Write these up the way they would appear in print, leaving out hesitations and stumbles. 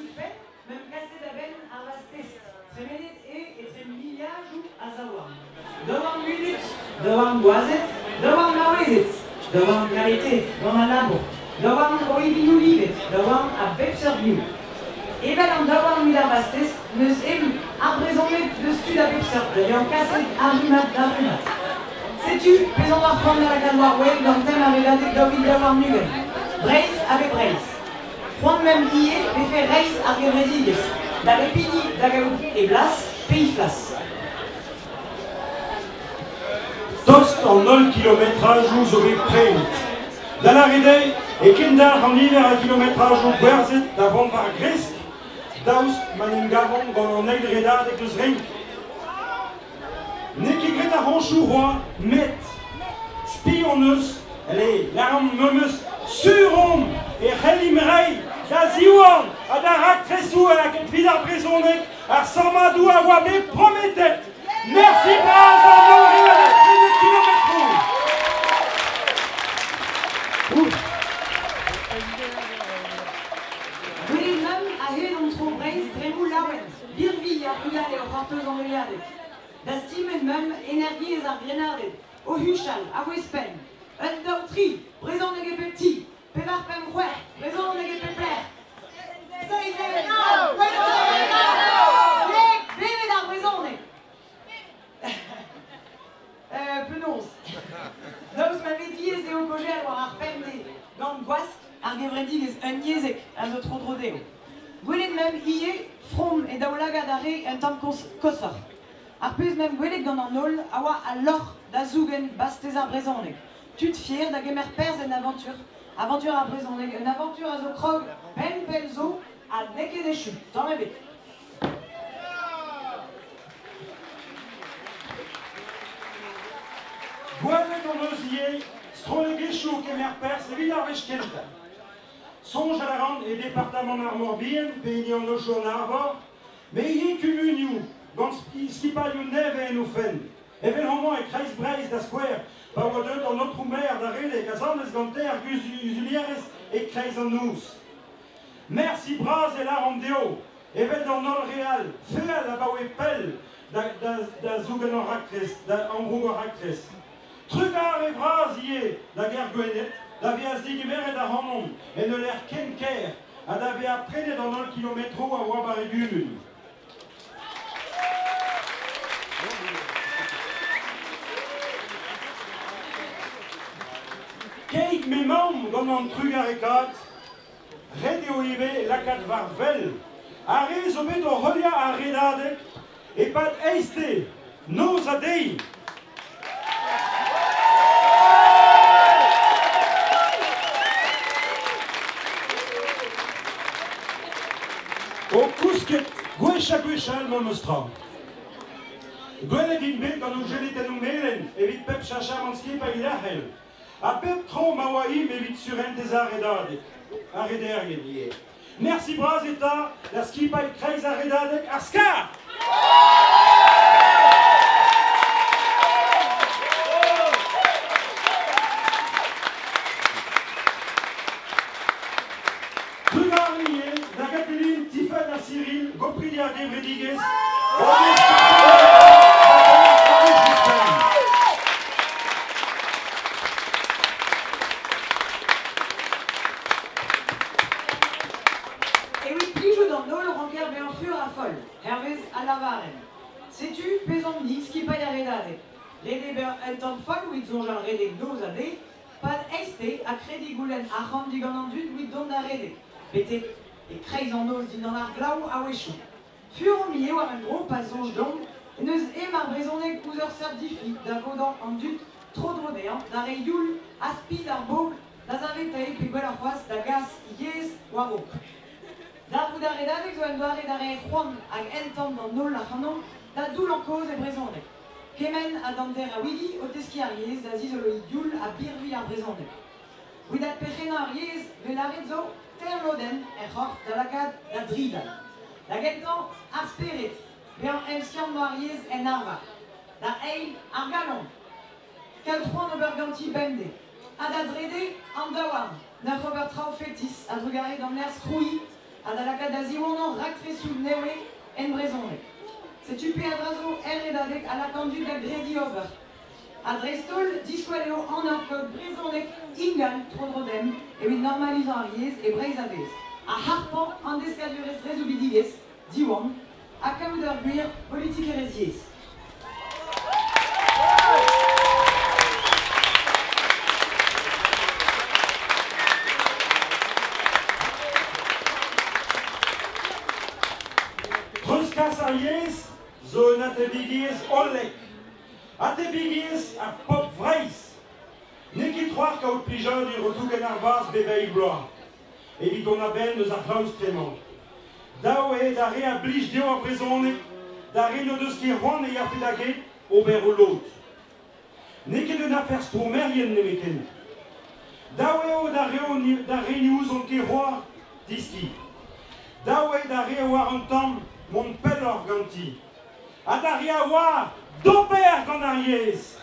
Suspen, même cassé d'aben à Rastes, Tremenet et Tremillage ou Azawar. Devant Munich, devant Boiset, devant Mawezet, devant Carité, devant Labo, devant Oivinulivet, devant à Bepserbiu. Et bien, devant Miller Rastes, nous sommes à présenter le stud à Bepser, d'ailleurs cassé Arimat d'Arimat. Sais-tu, mais on va reprendre la Galois Web dans le thème avec la tête d'Ovid d'avoir Nugen. Brace avec Brace. Juan même hier, mais fait Reis avec Redigues. La Répini, Dagaou et Blas, Pays Flas. Tost en 0 kilométrage ou avec Preit. Dans la Rede, et Kindar en hiver à kilométrage ou Berzet d'avant par Grisc. Daus Maningavon dans en aigle Reda avec le Zrink. Neki Greta Ronchou Roi, Met, Spionus, les larmes memus, Surom et Relimrei, Daziwan, Adarak Tressou à la Vidar Brisonek, à Samadou à Wabé, Prométhète. Merci, Braz, en nom réel, plus de kilomètres. Wilhelm a hé dans son Brace, Dremou Lawen, Birvi, Arruya et Orteuse en Regardé. Das Team en même énergie et Grenade, au Huchal, à Wispen, un Dautri, présent de Gepeti, Pévar Pemrouer, présent de Gepepler. Bénédard, présent de. Penonce. Dos Mamédies et au Cogé, alors à Arpende, Ganguasque, Argevredig et Niezek, à notre Rodeo. Willem même Ié, From et Daulaga d'Arré, un temps Kossar. Arpus même Gwelek dans un nol, awa alors d'azugen basteza brezonek. Tu te fiers d'agemer pers une aventure. Aventure à brezonek, une aventure à Zokrog, ben pelzo, à neke des chutes. T'en rêves. Boivet dans l'osier, Strolegeshouk et Mère Perse, et Villarvechkenta. Songe à la rande et département Armorbien, pays en Ocho en Arvor, mais y est Cumuniou. Dans ce qui parle de neve et nous fait. Et bien, moment, et Kreis Braise d'Asquare, par deux dans notre mère d'arrêt, les casans, les gantaires, Gusulieres et Kreis en nous. Merci, Braz et la Rondéo. Et bien, dans notre réal, fait à la Bawepel, d'Azugan en Ractres, d'Ambrougo Ractres. Trugar et Braz y est, la guerre Guénette, la Vias d'Iguimer et d'Aramon, et ne l'air Kenker, à la Via Prene dans 9 km à Wabarigulun. Keik memam gant trugar e kat, red eo ive lakat varvel, are zo bet o relia a redadek, e pat eiste, noz a dei. O kousket gwech-a-gwechal momostra. Gwelet in bet gant o gelet en o melen, evit pep chacha-manski pa ilahel. A pep tro mawaim evit surentez a redadek. A rederget ie. Merci Braz eta, la skipa e kreiz a redadek ar skar! Trugar ie, da gatelin tifad a Cyril, gopri a Gevredigues, sais-tu, pesomni, ski pa yaredade. Rede ber entan fol, ou ils ont genre rede doz ade, pas este, a kredi goulen a ram di ganandud, ou don da rede. Bete, et kreiz en os di nan ar glaou a wechou. Fur au milieu, war un gros pas zonj dong, neus e mar brezonek ouzer certifi, da vodan en dut, trop drodéan, da re youl, aspi d'ar bog, da zavetei, pe gwell ar c'hoaz, da gas, yez, waro. Da vous d'arredadek zo en doare da re c'hoan hag entan dan nol a c'hanon, da doul en cause e brezonek. Kemen a danter a widi o teski ar yez da zizoloïd youl a birvi ar brezonek. Ouidat pechena ar yez ve laret zo ter loden e c'horf da lakad da dridan. Da gentan ar speret, be an emskian no ar yez en arva. Da eil ar galon. Kal c'hoan o berganti bende. A da drede an daouarn. Na c'hober trao fetis a drugare d'an l'air skroui ad la cada ziwono ractresul newe en brezone. C'est tupe adrazo erredadek à la conduite de Grady Over. Adrestol, disqualeo en accord brezonec ingal trodrodem et une normalisant ariez et breizabez. A harpan en descadures resubidiges, diwan, a cauderbuir politique hérésies. Truskas ariez, zo natebigies ollek. Atebigies a pop vreis. Neki troar kaut pijan du retouken arvaz bebei bloa. Evit on a ben eus ar vraus tremant. Daou e da re a blij deo a brezonek, da re no deus ket c'hoant e yarpedage ober o lot. Neket un afer stromerien nemeken. Daou eo da re niouz on ket c'hoar diski. Daou e da re war un tamm mon pellor ganti. A da re a war dober gant ariez.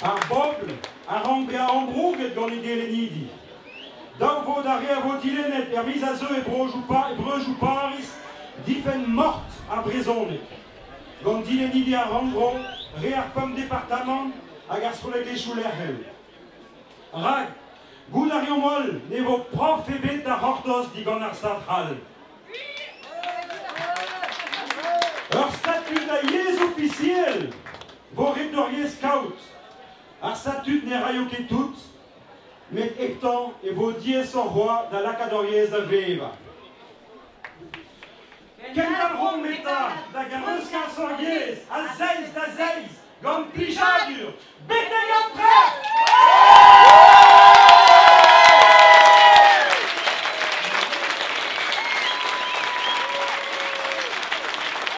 Ar bobl, ar rampe a ambrouget gant ide lenidi. Daou vo da re a vo dilenet miz a zeu e brejou paris difen mort a brezonek. Gant dilenidi a rambro, re ar pom departament hag ar stroleg echoulerhel. Rag, gout ar yomol ne vo prof ebet da c'hortoz digant ar stadhal. Ur statut da yez officiel vo ret d'ur yez kaout. Ar statut ne raio ket tout, met heptan e vo diez an roi da lakadoriez da veva. Ken da rom meta da ganeuskan san yez, a zeiz da zeiz, gant plijadur, betei an tre!